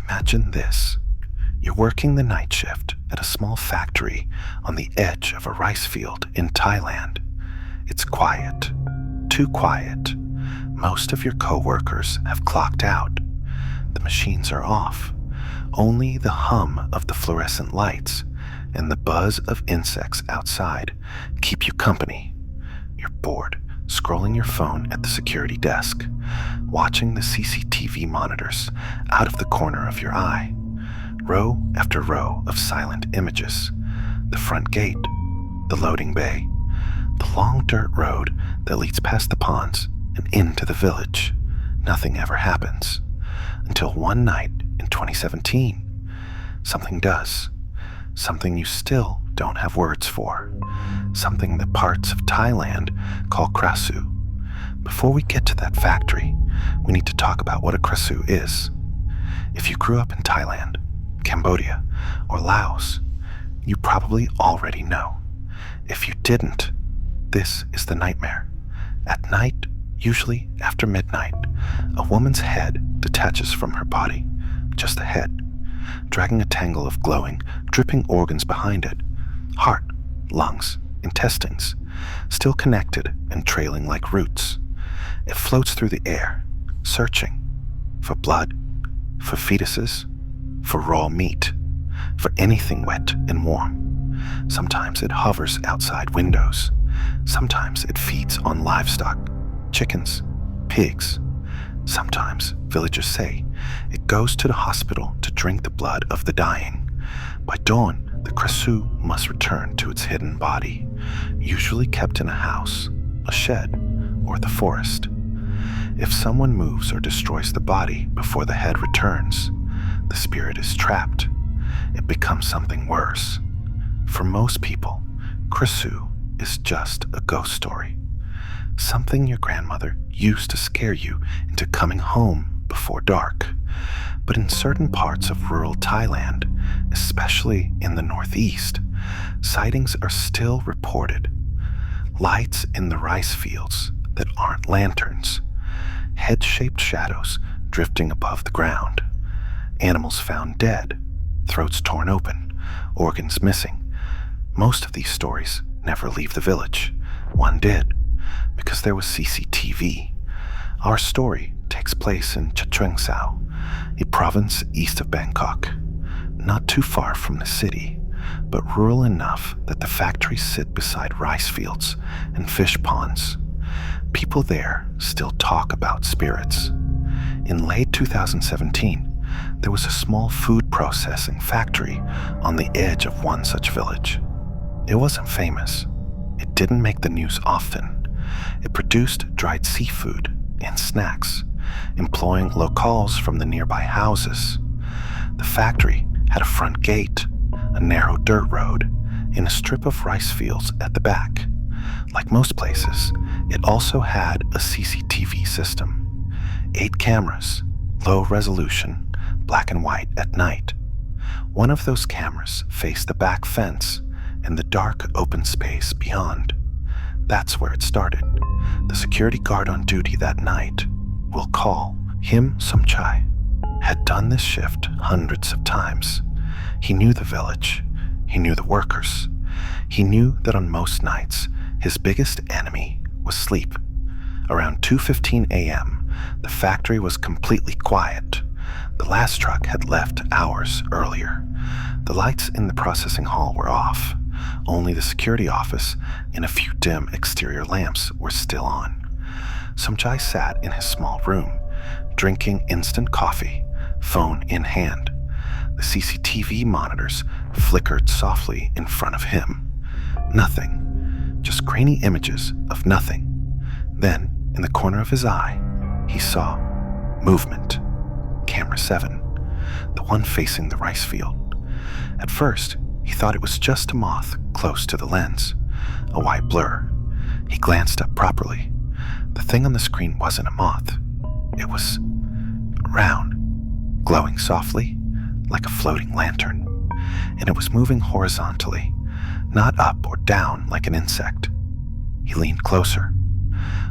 Imagine this. You're working the night shift at a small factory on the edge of a rice field in Thailand. It's quiet, too quiet. Most of your co-workers have clocked out. The machines are off. Only the hum of the fluorescent lights and the buzz of insects outside keep you company. You're bored, scrolling your phone at the security desk, watching the CCTV monitors out of the corner of your eye. Row after row of silent images. The front gate, the loading bay, the long dirt road that leads past the ponds and into the village. Nothing ever happens. Until one night in 2017, something does. Something you still don't have words for. Something that parts of Thailand call Krasue. Before we get to that factory, we need to talk about what a Krasue is. If you grew up in Thailand, Cambodia, or Laos, you probably already know. If you didn't, this is the nightmare. At night, usually after midnight, a woman's head detaches from her body, just the head, dragging a tangle of glowing, dripping organs behind it. Heart, lungs, intestines, still connected and trailing like roots. It floats through the air, searching for blood, for fetuses, for raw meat, for anything wet and warm. Sometimes it hovers outside windows. Sometimes it feeds on livestock, chickens, pigs. Sometimes, villagers say, it goes to the hospital to drink the blood of the dying. By dawn, the Krasue must return to its hidden body, usually kept in a house, a shed, or the forest. If someone moves or destroys the body before the head returns, the spirit is trapped. It becomes something worse. For most people, Krasue is just a ghost story. Something your grandmother used to scare you into coming home before dark. But in certain parts of rural Thailand, especially in the northeast, sightings are still reported. Lights in the rice fields that aren't lanterns. Head-shaped shadows drifting above the ground. Animals found dead, throats torn open, organs missing. Most of these stories never leave the village. One did, because there was CCTV. Our story takes place in Chachoengsao, a province east of Bangkok, not too far from the city, but rural enough that the factories sit beside rice fields and fish ponds. People there still talk about spirits. In late 2017, there was a small food processing factory on the edge of one such village. It wasn't famous. It didn't make the news often. It produced dried seafood and snacks, employing locals from the nearby houses. The factory had a front gate, a narrow dirt road, and a strip of rice fields at the back. Like most places, it also had a CCTV system. 8 cameras, low resolution, black and white at night. One of those cameras faced the back fence and the dark open space beyond. That's where it started. The security guard on duty that night, we'll call him Somchai, had done this shift hundreds of times. He knew the village. He knew the workers. He knew that on most nights, his biggest enemy was sleep. Around 2:15 a.m., the factory was completely quiet. The last truck had left hours earlier. The lights in the processing hall were off. Only the security office and a few dim exterior lamps were still on. Somchai sat in his small room, drinking instant coffee, phone in hand. The CCTV monitors flickered softly in front of him. Nothing, just grainy images of nothing. Then, in the corner of his eye, he saw movement. Camera 7, the one facing the rice field. At first, he thought it was just a moth close to the lens, a white blur. He glanced up properly. The thing on the screen wasn't a moth. It was round, glowing softly, like a floating lantern, and it was moving horizontally, not up or down like an insect. He leaned closer.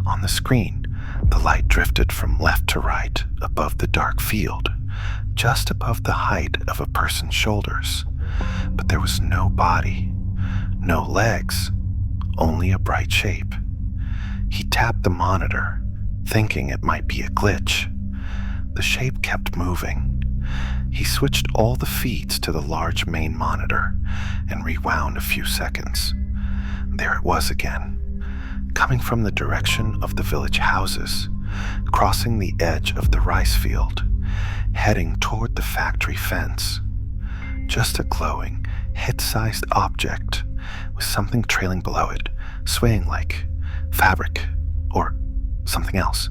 On the screen, the light drifted from left to right above the dark field, just above the height of a person's shoulders, but there was no body, no legs, only a bright shape. He tapped the monitor, thinking it might be a glitch. The shape kept moving. He switched all the feeds to the large main monitor and rewound a few seconds. There it was again, coming from the direction of the village houses, crossing the edge of the rice field, heading toward the factory fence. Just a glowing, head-sized object with something trailing below it, swaying like fabric or something else.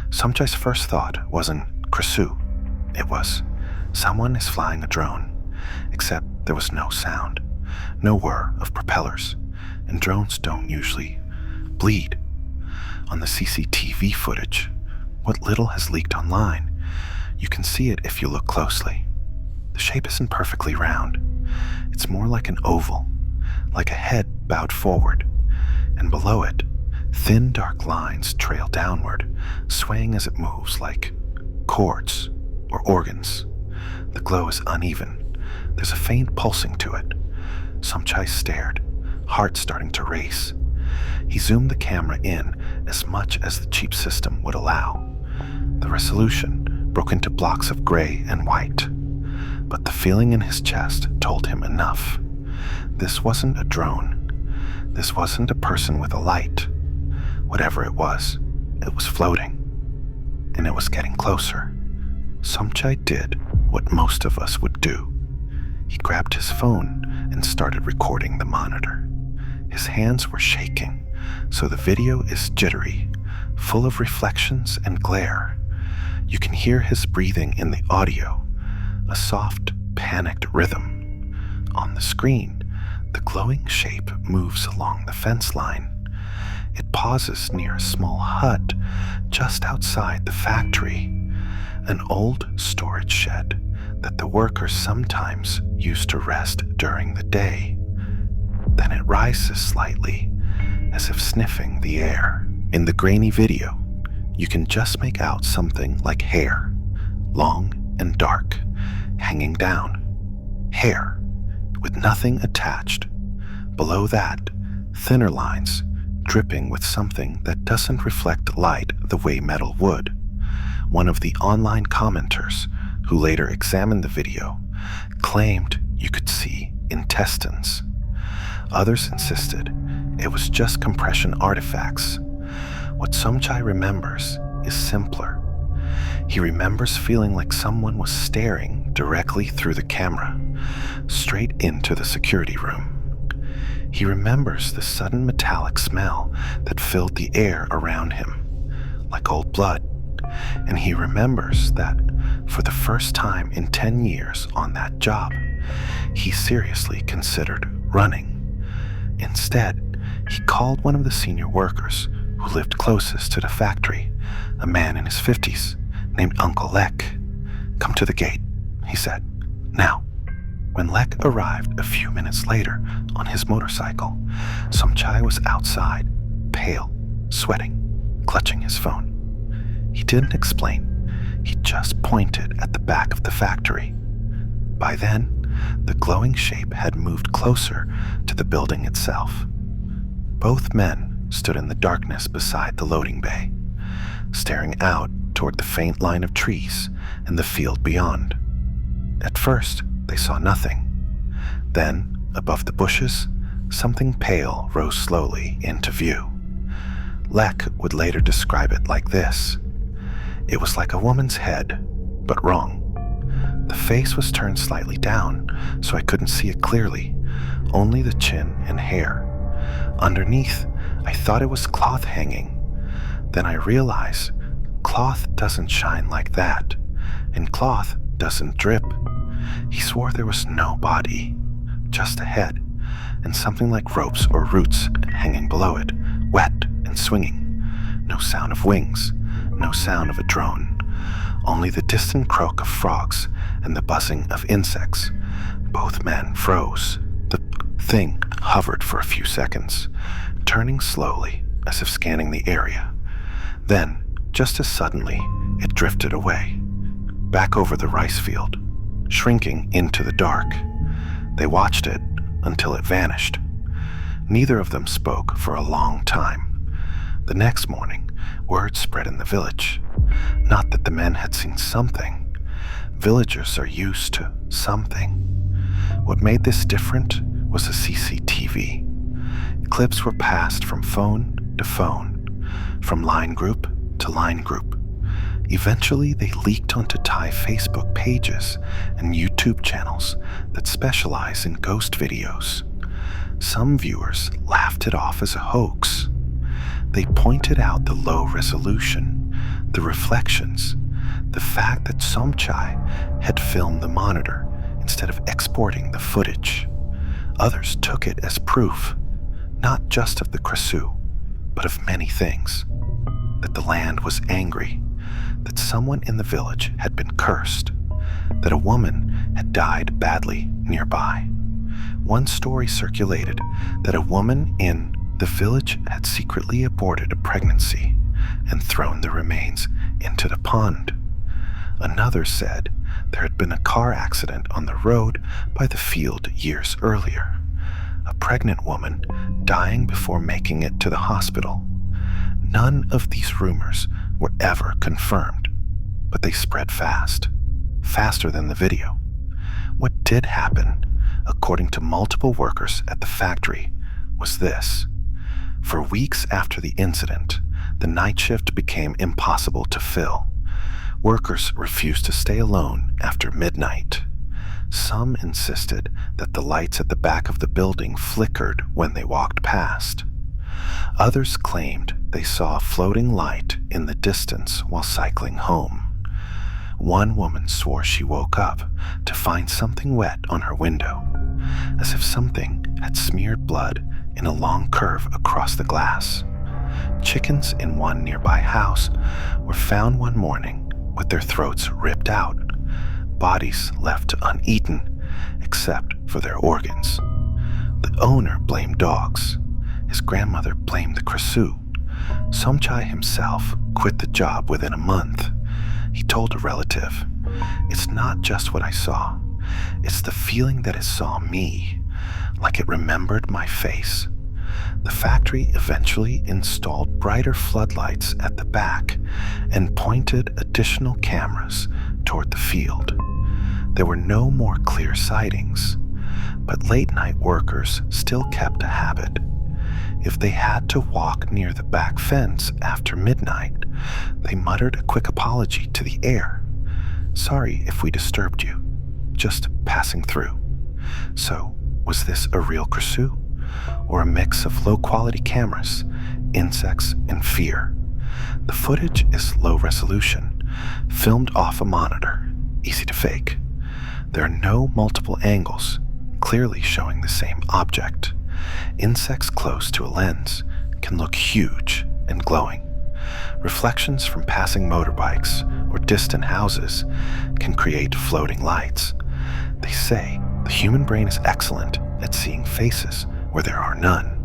Somchai's first thought wasn't Krasue. It was, someone is flying a drone, except there was no sound, no whir of propellers, and drones don't usually bleed. On the CCTV footage, what little has leaked online, you can see it if you look closely. The shape isn't perfectly round. It's more like an oval, like a head bowed forward, and below it, thin dark lines trail downward, swaying as it moves like chords or organs. The glow is uneven. There's a faint pulsing to it. Somchai stared, heart starting to race. He zoomed the camera in as much as the cheap system would allow. The resolution broke into blocks of gray and white, but the feeling in his chest told him enough. This wasn't a drone. This wasn't a person with a light. Whatever it was floating, and it was getting closer. Somchai did what most of us would do. He grabbed his phone and started recording the monitor. His hands were shaking, so the video is jittery, full of reflections and glare. You can hear his breathing in the audio, a soft, panicked rhythm. On the screen, the glowing shape moves along the fence line. It pauses near a small hut just outside the factory, an old storage shed that the workers sometimes use to rest during the day. Then it rises slightly, as if sniffing the air. In the grainy video, you can just make out something like hair, long and dark, hanging down. Hair, with nothing attached. Below that, thinner lines, dripping with something that doesn't reflect light the way metal would. One of the online commenters, who later examined the video, claimed you could see intestines. Others insisted it was just compression artifacts. What Somchai remembers is simpler. He remembers feeling like someone was staring directly through the camera, straight into the security room. He remembers the sudden metallic smell that filled the air around him, like old blood. And he remembers that for the first time in 10 years on that job, he seriously considered running. Instead, he called one of the senior workers who lived closest to the factory, a man in his 50s named Uncle Lek. "Come to the gate," he said. "Now." When Lek arrived a few minutes later on his motorcycle, Somchai was outside, pale, sweating, clutching his phone. He didn't explain. He just pointed at the back of the factory. By then, the glowing shape had moved closer to the building itself. Both men stood in the darkness beside the loading bay, staring out toward the faint line of trees and the field beyond. At first, they saw nothing. Then, above the bushes, something pale rose slowly into view. Lek would later describe it like this. It was like a woman's head, but wrong. The face was turned slightly down, so I couldn't see it clearly, only the chin and hair. Underneath, I thought it was cloth hanging. Then I realized cloth doesn't shine like that, and cloth doesn't drip. He swore there was no body, just a head, and something like ropes or roots hanging below it, wet and swinging. No sound of wings, no sound of a drone, only the distant croak of frogs and the buzzing of insects. Both men froze. The thing hovered for a few seconds, turning slowly as if scanning the area. Then, just as suddenly, it drifted away. back over the rice field, shrinking into the dark. They watched it until it vanished. Neither of them spoke for a long time. The next morning, word spread in the village. Not that the men had seen something. Villagers are used to something. What made this different was the CCTV. Clips were passed from phone to phone, from line group to line group. Eventually, they leaked onto Thai Facebook pages and YouTube channels that specialize in ghost videos. Some viewers laughed it off as a hoax. They pointed out the low resolution, the reflections, the fact that Somchai had filmed the monitor instead of exporting the footage. Others took it as proof, not just of the Krasue, but of many things. That the land was angry, that someone in the village had been cursed, that a woman had died badly nearby. One story circulated that a woman in the village had secretly aborted a pregnancy and thrown the remains into the pond. Another said there had been a car accident on the road by the field years earlier, a pregnant woman dying before making it to the hospital. None of these rumors were ever confirmed, but they spread fast, faster than the video. What did happen, according to multiple workers at the factory, was this. For weeks after the incident, the night shift became impossible to fill. Workers refused to stay alone after midnight. Some insisted that the lights at the back of the building flickered when they walked past. Others claimed they saw a floating light in the distance while cycling home. One woman swore she woke up to find something wet on her window, as if something had smeared blood in a long curve across the glass. Chickens in one nearby house were found one morning with their throats ripped out, bodies left uneaten except for their organs. The owner blamed dogs. His grandmother blamed the Krasue. Somchai himself quit the job within a month. He told a relative, "It's not just what I saw. It's the feeling that it saw me, like it remembered my face." The factory eventually installed brighter floodlights at the back and pointed additional cameras toward the field. There were no more clear sightings, but late-night workers still kept a habit. If they had to walk near the back fence after midnight, they muttered a quick apology to the air. "Sorry if we disturbed you. Just passing through." So, was this a real Krasue, or a mix of low-quality cameras, insects, and fear? The footage is low resolution, filmed off a monitor, easy to fake. There are no multiple angles, clearly showing the same object. Insects close to a lens can look huge and glowing. Reflections from passing motorbikes or distant houses can create floating lights. They say the human brain is excellent at seeing faces where there are none.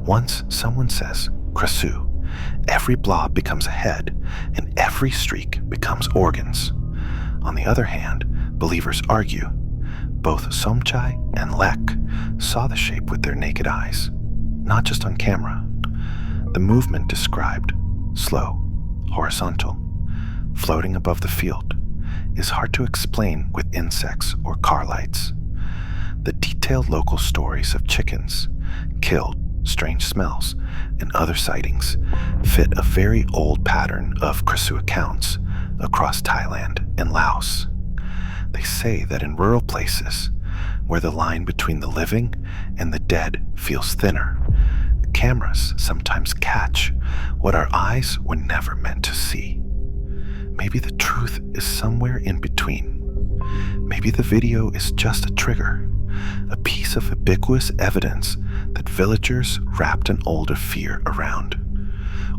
Once someone says, "Krasue," every blob becomes a head and every streak becomes organs. On the other hand, believers argue. Both Somchai and Lek saw the shape with their naked eyes, not just on camera. The movement described, slow, horizontal, floating above the field, is hard to explain with insects or car lights. The detailed local stories of chickens, killed, strange smells, and other sightings fit a very old pattern of Krasue accounts across Thailand and Laos. They say that in rural places, where the line between the living and the dead feels thinner, cameras sometimes catch what our eyes were never meant to see. Maybe the truth is somewhere in between. Maybe the video is just a trigger, a piece of ubiquitous evidence that villagers wrapped an older fear around.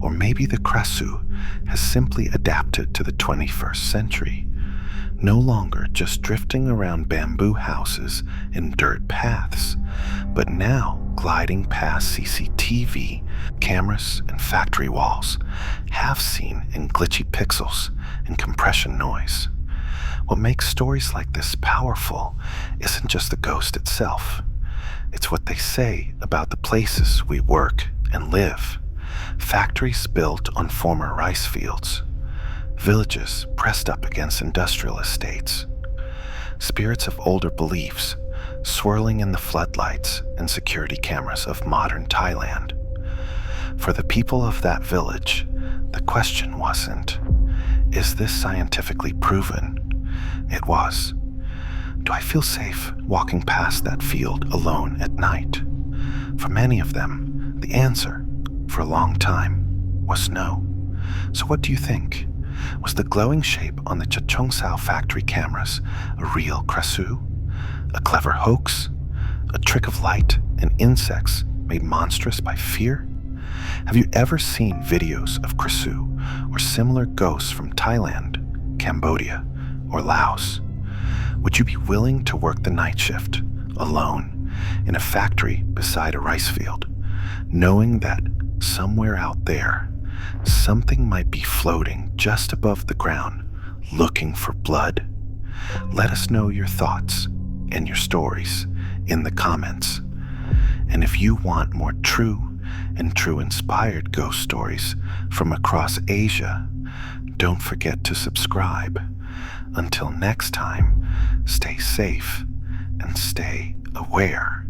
Or maybe the Krasue has simply adapted to the 21st century, no longer just drifting around bamboo houses and dirt paths, but now gliding past CCTV cameras and factory walls, half seen in glitchy pixels and compression noise. What makes stories like this powerful isn't just the ghost itself. It's what they say about the places we work and live. Factories built on former rice fields. Villages pressed up against industrial estates. Spirits of older beliefs swirling in the floodlights and security cameras of modern Thailand. For the people of that village, the question wasn't, is this scientifically proven? It was, do I feel safe walking past that field alone at night? For many of them, the answer, for a long time, was no. So what do you think? Was the glowing shape on the Chachoengsao factory cameras a real Krasue? A clever hoax? A trick of light and insects made monstrous by fear? Have you ever seen videos of Krasue or similar ghosts from Thailand, Cambodia, or Laos? Would you be willing to work the night shift, alone, in a factory beside a rice field, knowing that somewhere out there, something might be floating just above the ground, looking for blood? Let us know your thoughts and your stories in the comments. And if you want more true and true-inspired ghost stories from across Asia, don't forget to subscribe. Until next time, stay safe and stay aware.